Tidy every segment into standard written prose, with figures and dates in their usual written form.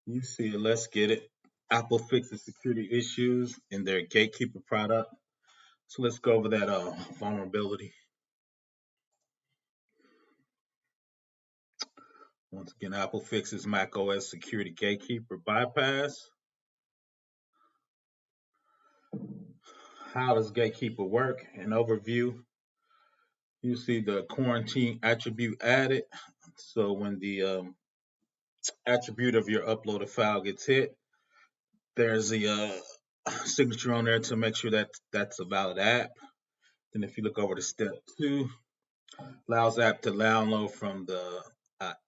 You see it, let's get it. Apple fixes security issues in their Gatekeeper product. So let's go over that vulnerability. Once again, Apple fixes macOS security Gatekeeper bypass. How does Gatekeeper work? An overview. You see the quarantine attribute added. So when the attribute of your uploaded file gets hit, there's a signature on there to make sure that that's a valid app. Then if you look over to step 2, allows app to download from the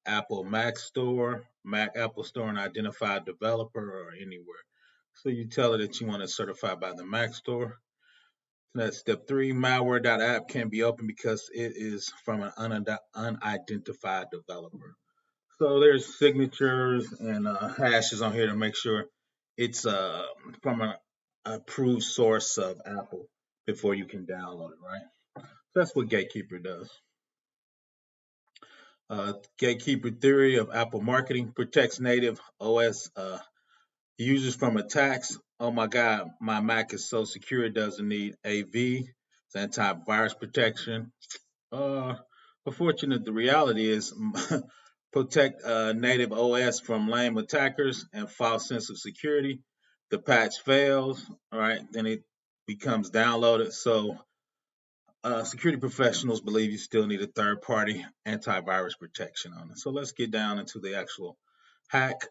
Apple Mac Store, Mac Apple Store, and identify developer or anywhere. So you tell it that you want to certify by the Mac Store. That's step 3. Malware.app can be opened because it is from an unidentified developer. So there's signatures and hashes on here to make sure it's from an approved source of Apple before you can download it, right? So that's what Gatekeeper does. Gatekeeper theory of Apple marketing protects native OS users from attacks. Oh my God, my Mac is so secure it doesn't need AV. It's antivirus protection. Uh, Unfortunate, the reality is protect native OS from lame attackers and false sense of security. The patch fails, all right, then it becomes downloaded. So security professionals believe you still need a third party antivirus protection on it. So let's get down into the actual hack.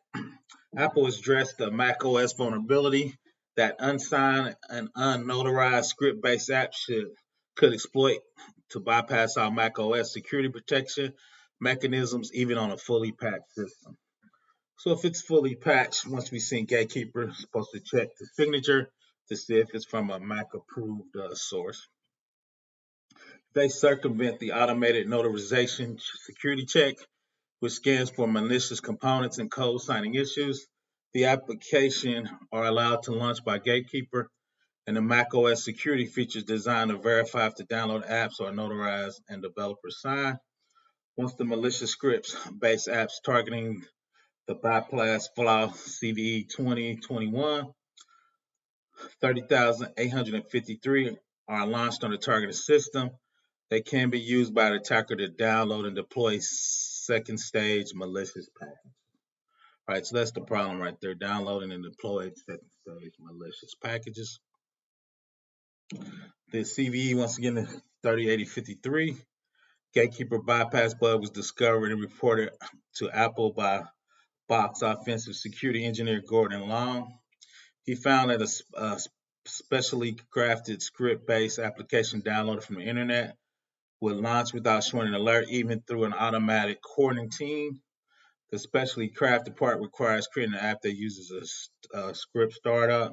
Apple has addressed the macOS vulnerability that unsigned and unnotarized script based apps could exploit to bypass our macOS security protection mechanisms, even on a fully patched system. So if it's fully patched, once we see Gatekeeper, it's supposed to check the signature to see if it's from a Mac approved source. They circumvent the automated notarization security check, which scans for malicious components and code signing issues. The application are allowed to launch by Gatekeeper, and the macOS security features designed to verify if the download apps are notarized and developers sign. Once the malicious scripts based apps targeting the ByPass flaw CVE 2021 30,853 are launched on the targeted system. They can be used by the attacker to download and deploy second stage malicious packages. All right, so that's the problem right there. Downloading and deploying second stage malicious packages. The CVE, once again, is 308053. Gatekeeper bypass bug was discovered and reported to Apple by Box offensive security engineer Gordon Long. He found that a specially crafted script-based application downloaded from the internet would launch without showing an alert, even through an automatic quarantine. The specially crafted part requires creating an app that uses a script startup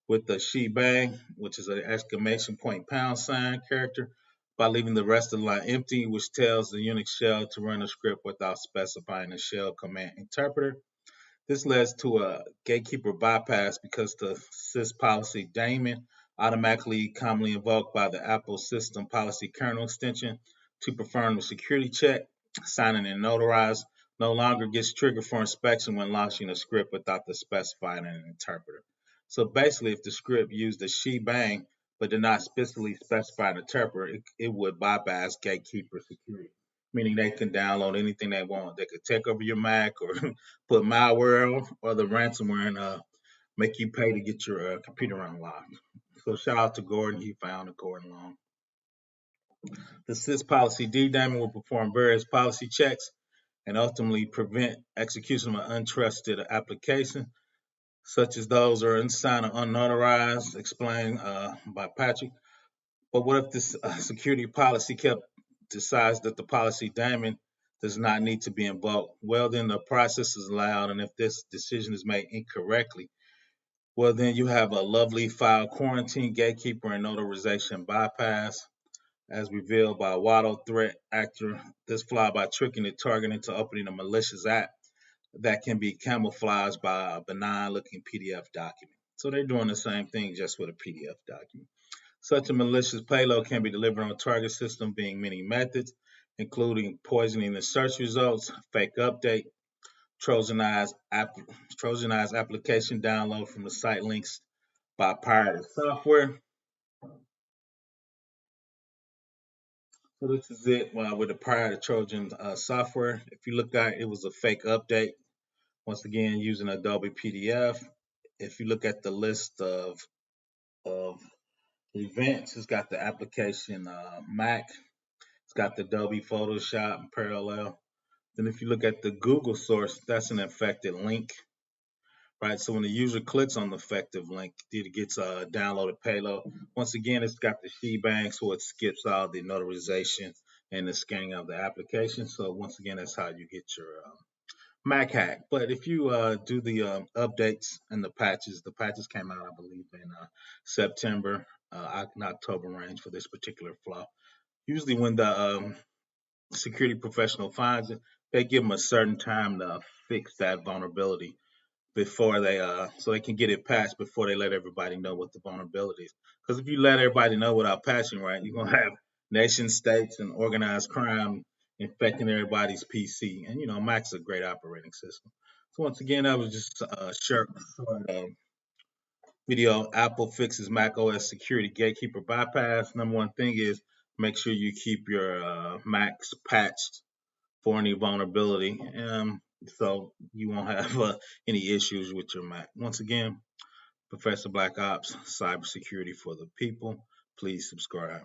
with the shebang, which is an exclamation point pound sign character, by leaving the rest of the line empty, which tells the Unix shell to run a script without specifying a shell command interpreter. This leads to a gatekeeper bypass because the sys policy daemon, automatically commonly invoked by the Apple system policy kernel extension to perform the security check, signing and notarized, no longer gets triggered for inspection when launching a script without the specifying an interpreter. So basically, if the script used a shebang but did not specifically specify an interpreter, it would bypass gatekeeper security, meaning they can download anything they want. They could take over your Mac or put malware or the ransomware and make you pay to get your computer unlocked. So shout out to Gordon. He found it, Gordon Long. The sys policy daemon will perform various policy checks and ultimately prevent execution of an untrusted application, such as those are unsigned or unnotarized, explained by Patrick. But what if this security policy kept decides that the policy daemon does not need to be invoked? Well, then the process is allowed, and if this decision is made incorrectly, well, then you have a lovely file quarantine, gatekeeper, and notarization bypass, as revealed by Waddle threat actor. This flaw by tricking the target into opening a malicious app that can be camouflaged by a benign looking PDF document. So they're doing the same thing just with a PDF document. Such a malicious payload can be delivered on a target system, being many methods, including poisoning the search results, fake update, Trojanized Trojanized application download from the site links by pirated software. So this is it with the pirated Trojan software. If you look at it, it was a fake update. Once again, using Adobe PDF. If you look at the list of events, it's got the application Mac. It's got the Adobe Photoshop and Parallel. Then if you look at the Google source, that's an infected link, right? So when the user clicks on the effective link, it gets a downloaded payload. Once again, it's got the shebang, so it skips all the notarization and the scanning of the application. So once again, that's how you get your Mac hack. But if you do the updates and the patches came out, I believe, in September, October range for this particular flaw. Usually, when the security professional finds it, they give them a certain time to fix that vulnerability before they so they can get it patched before they let everybody know what the vulnerability is. Because if you let everybody know without patching, right, you're gonna have nation states and organized crime infecting everybody's PC. And Mac's a great operating system. So once again, that was just a short video. Apple fixes macOS security gatekeeper bypass. Number one thing is make sure you keep your Macs patched for any vulnerability, so you won't have any issues with your Mac. Once again, Professor Black Ops, Cybersecurity for the People. Please subscribe.